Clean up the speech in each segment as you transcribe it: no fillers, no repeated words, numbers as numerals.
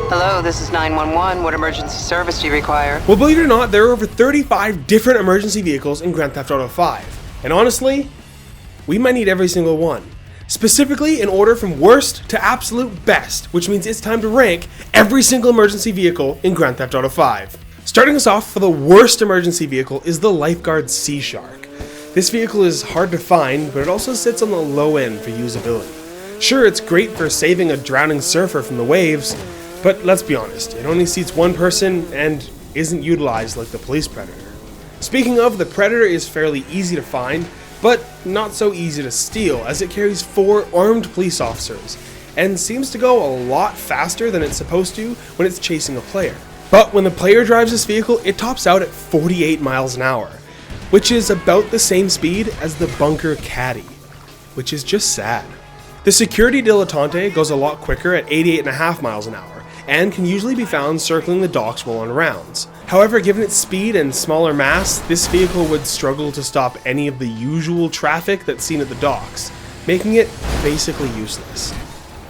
Hello, this is 911. What emergency service do you require? Well, believe it or not, there are over 35 different emergency vehicles in Grand Theft Auto 5. And honestly, we might need every single one. Specifically in order from worst to absolute best, which means it's time to rank every single emergency vehicle in Grand Theft Auto 5. Starting us off for the worst emergency vehicle is the Lifeguard Sea Shark. This vehicle is hard to find, but it also sits on the low end for usability. Sure, it's great for saving a drowning surfer from the waves, but let's be honest, it only seats one person and isn't utilized like the Police Predator. Speaking of, the Predator is fairly easy to find, but not so easy to steal, as it carries 4 armed police officers, and seems to go a lot faster than it's supposed to when it's chasing a player. But when the player drives this vehicle, it tops out at 48 miles an hour, which is about the same speed as the Bunker Caddy, which is just sad. The Security Dilettante goes a lot quicker at 88.5 miles an hour, and can usually be found circling the docks while on rounds. However, given its speed and smaller mass, this vehicle would struggle to stop any of the usual traffic that's seen at the docks, making it basically useless.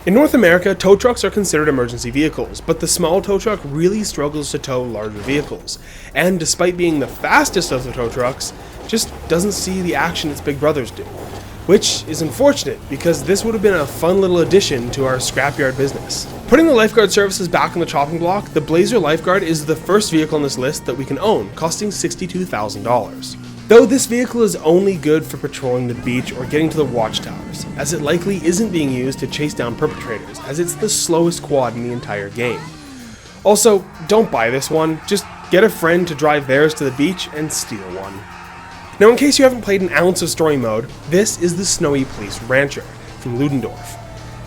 In North America, tow trucks are considered emergency vehicles, but the small tow truck really struggles to tow larger vehicles, and despite being the fastest of the tow trucks, just doesn't see the action its big brothers do. Which is unfortunate, because this would have been a fun little addition to our scrapyard business. Putting the lifeguard services back on the chopping block, the Blazer Lifeguard is the first vehicle on this list that we can own, costing $62,000. Though this vehicle is only good for patrolling the beach or getting to the watchtowers, as it likely isn't being used to chase down perpetrators, as it's the slowest quad in the entire game. Also, don't buy this one, just get a friend to drive theirs to the beach and steal one. Now, in case you haven't played an ounce of story mode, this is the Snowy Police Rancher from Ludendorff.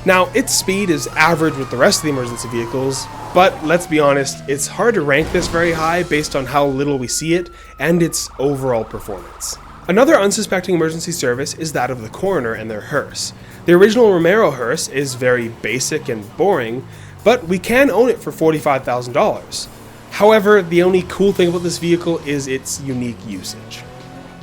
Now, its speed is average with the rest of the emergency vehicles, but let's be honest, it's hard to rank this very high based on how little we see it and its overall performance. Another unsuspecting emergency service is that of the coroner and their hearse. The original Romero hearse is very basic and boring, but we can own it for $45,000. However, the only cool thing about this vehicle is its unique usage.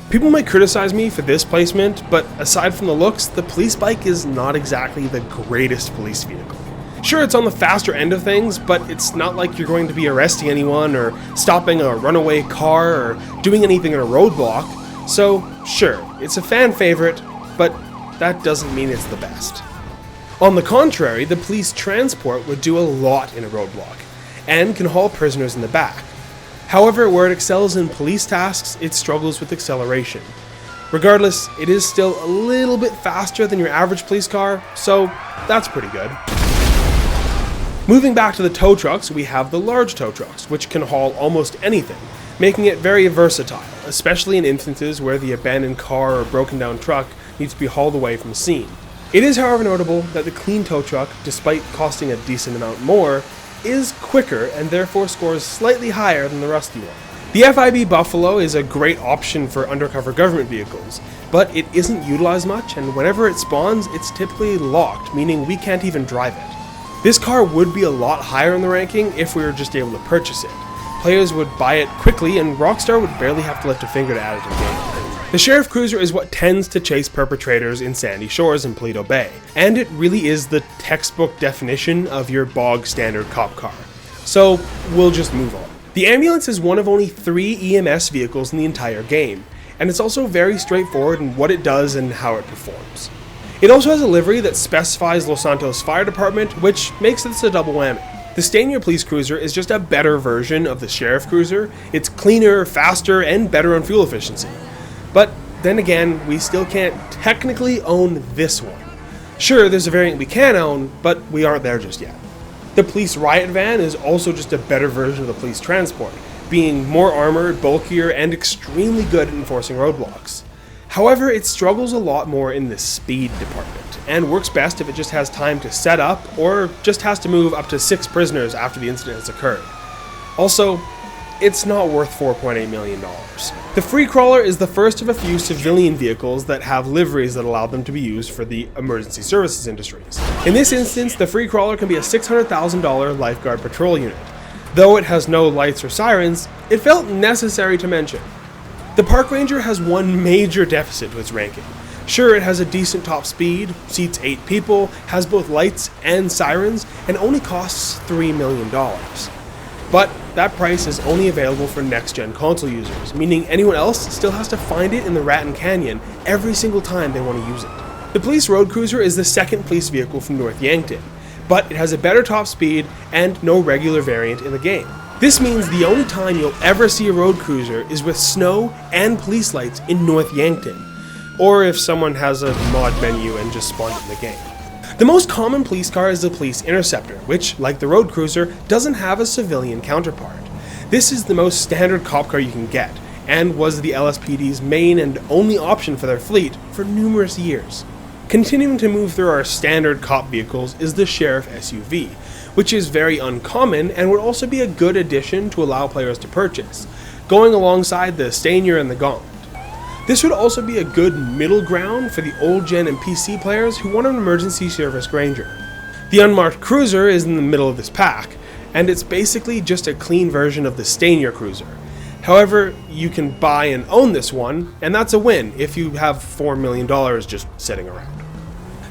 People might criticize me for this placement, but aside from the looks, the police bike is not exactly the greatest police vehicle. Sure, it's on the faster end of things, but it's not like you're going to be arresting anyone or stopping a runaway car or doing anything in a roadblock. So, sure, it's a fan favorite, but that doesn't mean it's the best. On the contrary, the police transport would do a lot in a roadblock, and can haul prisoners in the back. However, where it excels in police tasks, it struggles with acceleration. Regardless, it is still a little bit faster than your average police car, so that's pretty good. Moving back to the tow trucks, we have the large tow trucks, which can haul almost anything, making it very versatile, especially in instances where the abandoned car or broken down truck needs to be hauled away from the scene. It is, however, notable that the clean tow truck, despite costing a decent amount more, is quicker and therefore scores slightly higher than the rusty one. The FIB Buffalo is a great option for undercover government vehicles, but it isn't utilized much, and whenever it spawns, it's typically locked, meaning we can't even drive it. This car would be a lot higher in the ranking if we were just able to purchase it. Players would buy it quickly, and Rockstar would barely have to lift a finger to add it to the game. The Sheriff Cruiser is what tends to chase perpetrators in Sandy Shores and Paleto Bay, and it really is the textbook definition of your bog standard cop car. So we'll just move on. The ambulance is one of only 3 EMS vehicles in the entire game, and it's also very straightforward in what it does and how it performs. It also has a livery that specifies Los Santos Fire Department, which makes this a double whammy. The Stania Police Cruiser is just a better version of the Sheriff Cruiser. It's cleaner, faster, and better on fuel efficiency. But then again, we still can't technically own this one. Sure, there's a variant we can own, but we aren't there just yet. The Police Riot Van is also just a better version of the police transport, being more armored, bulkier, and extremely good at enforcing roadblocks. However, it struggles a lot more in the speed department, and works best if it just has time to set up, or just has to move up to 6 prisoners after the incident has occurred. Also, it's not worth $4.8 million. The Free Crawler is the first of a few civilian vehicles that have liveries that allow them to be used for the emergency services industries. In this instance, the Free Crawler can be a $600,000 lifeguard patrol unit. Though it has no lights or sirens, it felt necessary to mention. The Park Ranger has one major deficit to its ranking. Sure, it has a decent top speed, seats 8 people, has both lights and sirens, and only costs $3 million. But that price is only available for next-gen console users, meaning anyone else still has to find it in the Raton Canyon every single time they want to use it. The Police Road Cruiser is the second police vehicle from North Yankton, but it has a better top speed and no regular variant in the game. This means the only time you'll ever see a road cruiser is with snow and police lights in North Yankton, or if someone has a mod menu and just spawned it in the game. The most common police car is the Police Interceptor, which, like the road cruiser, doesn't have a civilian counterpart. This is the most standard cop car you can get, and was the LSPD's main and only option for their fleet for numerous years. Continuing to move through our standard cop vehicles is the Sheriff SUV, which is very uncommon and would also be a good addition to allow players to purchase, going alongside the Stanier and the Gauntlet. This would also be a good middle ground for the old gen and PC players who want an emergency service Granger. The unmarked Cruiser is in the middle of this pack, and it's basically just a clean version of the Stanier Cruiser. However, you can buy and own this one, and that's a win if you have $4 million just sitting around.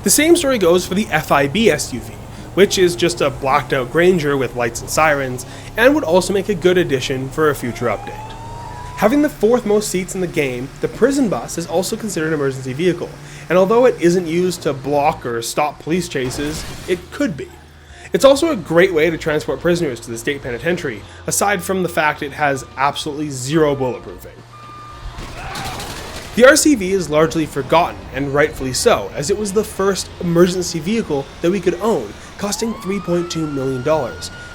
The same story goes for the FIB SUV, which is just a blacked out Granger with lights and sirens, and would also make a good addition for a future update. Having the fourth most seats in the game, the prison bus is also considered an emergency vehicle, and although it isn't used to block or stop police chases, it could be. It's also a great way to transport prisoners to the state penitentiary, aside from the fact it has absolutely zero bulletproofing. The RCV is largely forgotten, and rightfully so, as it was the first emergency vehicle that we could own, costing $3.2 million,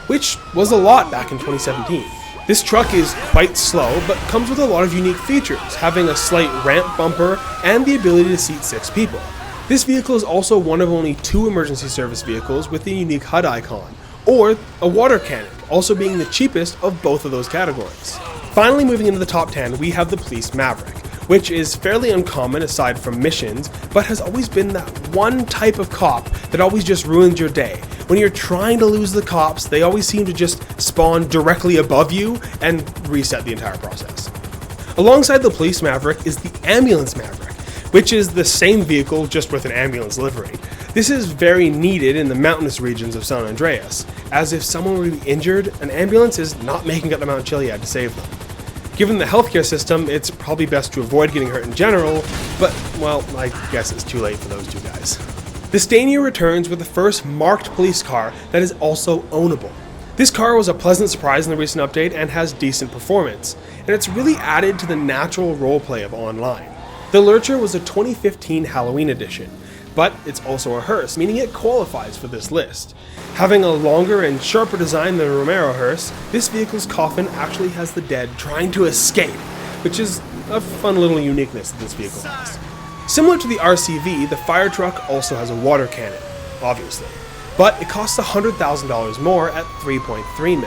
which was a lot back in 2017. This truck is quite slow, but comes with a lot of unique features, having a slight ramp bumper and the ability to seat 6 people. This vehicle is also one of only 2 emergency service vehicles with a unique HUD icon, or a water cannon, also being the cheapest of both of those categories. Finally, moving into the top 10, we have the Police Maverick, which is fairly uncommon aside from missions, but has always been that one type of cop that always just ruins your day. When you're trying to lose the cops, they always seem to just spawn directly above you and reset the entire process. Alongside the Police Maverick is the Ambulance Maverick, which is the same vehicle just with an ambulance livery. This is very needed in the mountainous regions of San Andreas, as if someone were to be injured, an ambulance is not making it to Mount Chiliad to save them. Given the healthcare system, it's probably best to avoid getting hurt in general, but, well, I guess it's too late for those 2 guys. The Stanier returns with the first marked police car that is also ownable. This car was a pleasant surprise in the recent update and has decent performance, and it's really added to the natural roleplay of online. The Lurcher was a 2015 Halloween edition, but it's also a hearse, meaning it qualifies for this list. Having a longer and sharper design than a Romero hearse, this vehicle's coffin actually has the dead trying to escape, which is a fun little uniqueness that this vehicle has. Similar to the RCV, the fire truck also has a water cannon, obviously, but it costs $100,000 more at $3.3 million.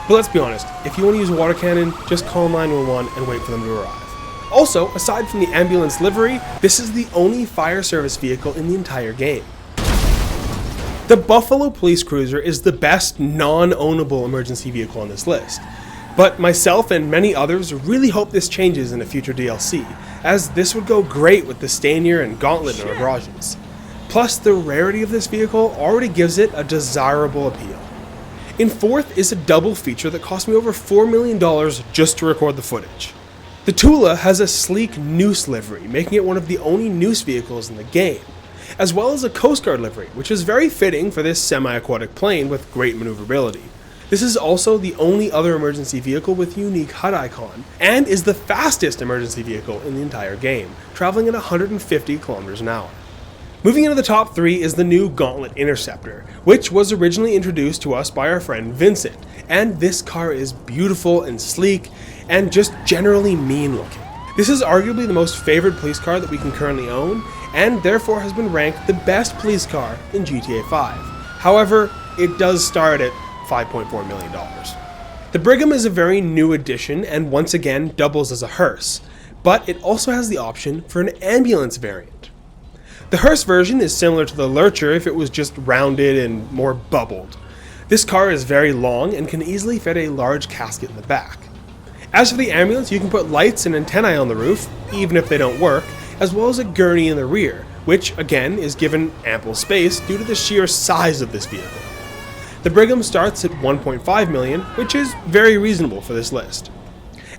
But let's be honest, if you want to use a water cannon, just call 911 and wait for them to arrive. Also, aside from the ambulance livery, this is the only fire service vehicle in the entire game. The Buffalo Police Cruiser is the best non-ownable emergency vehicle on this list, but myself and many others really hope this changes in a future DLC, as this would go great with the Stanier and Gauntlet in our garages. Plus, the rarity of this vehicle already gives it a desirable appeal. In fourth is a double feature that cost me over $4 million just to record the footage. The Tula has a sleek noose livery, making it one of the only noose vehicles in the game, as well as a Coast Guard livery, which is very fitting for this semi-aquatic plane with great maneuverability. This is also the only other emergency vehicle with unique HUD icon, and is the fastest emergency vehicle in the entire game, traveling at 150 kilometers an hour. Moving into the top 3 is the new Gauntlet Interceptor, which was originally introduced to us by our friend Vincent, and this car is beautiful and sleek, and just generally mean looking. This is arguably the most favored police car that we can currently own, and therefore has been ranked the best police car in GTA 5. However, it does start at $5.4 million. The Brigham is a very new addition and once again doubles as a hearse, but it also has the option for an ambulance variant. The hearse version is similar to the Lurcher if it was just rounded and more bubbled. This car is very long and can easily fit a large casket in the back. As for the ambulance, you can put lights and antennae on the roof, even if they don't work, as well as a gurney in the rear, which again is given ample space due to the sheer size of this vehicle. The Brigham starts at $1.5 million, which is very reasonable for this list.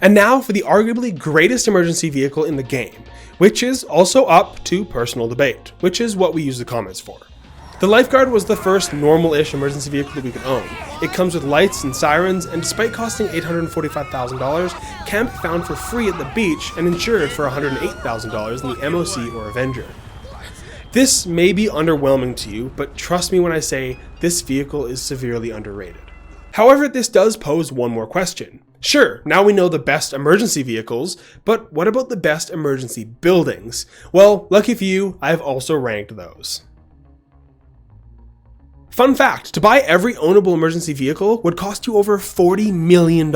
And now for the arguably greatest emergency vehicle in the game, which is also up to personal debate, which is what we use the comments for. The Lifeguard was the first normal-ish emergency vehicle that we could own. It comes with lights and sirens, and despite costing $845,000, can be found for free at the beach and insured for $108,000 in the MOC or Avenger. This may be underwhelming to you, but trust me when I say this vehicle is severely underrated. However, this does pose one more question. Sure, now we know the best emergency vehicles, but what about the best emergency buildings? Well, lucky for you, I've also ranked those. Fun fact, to buy every ownable emergency vehicle would cost you over $40 million.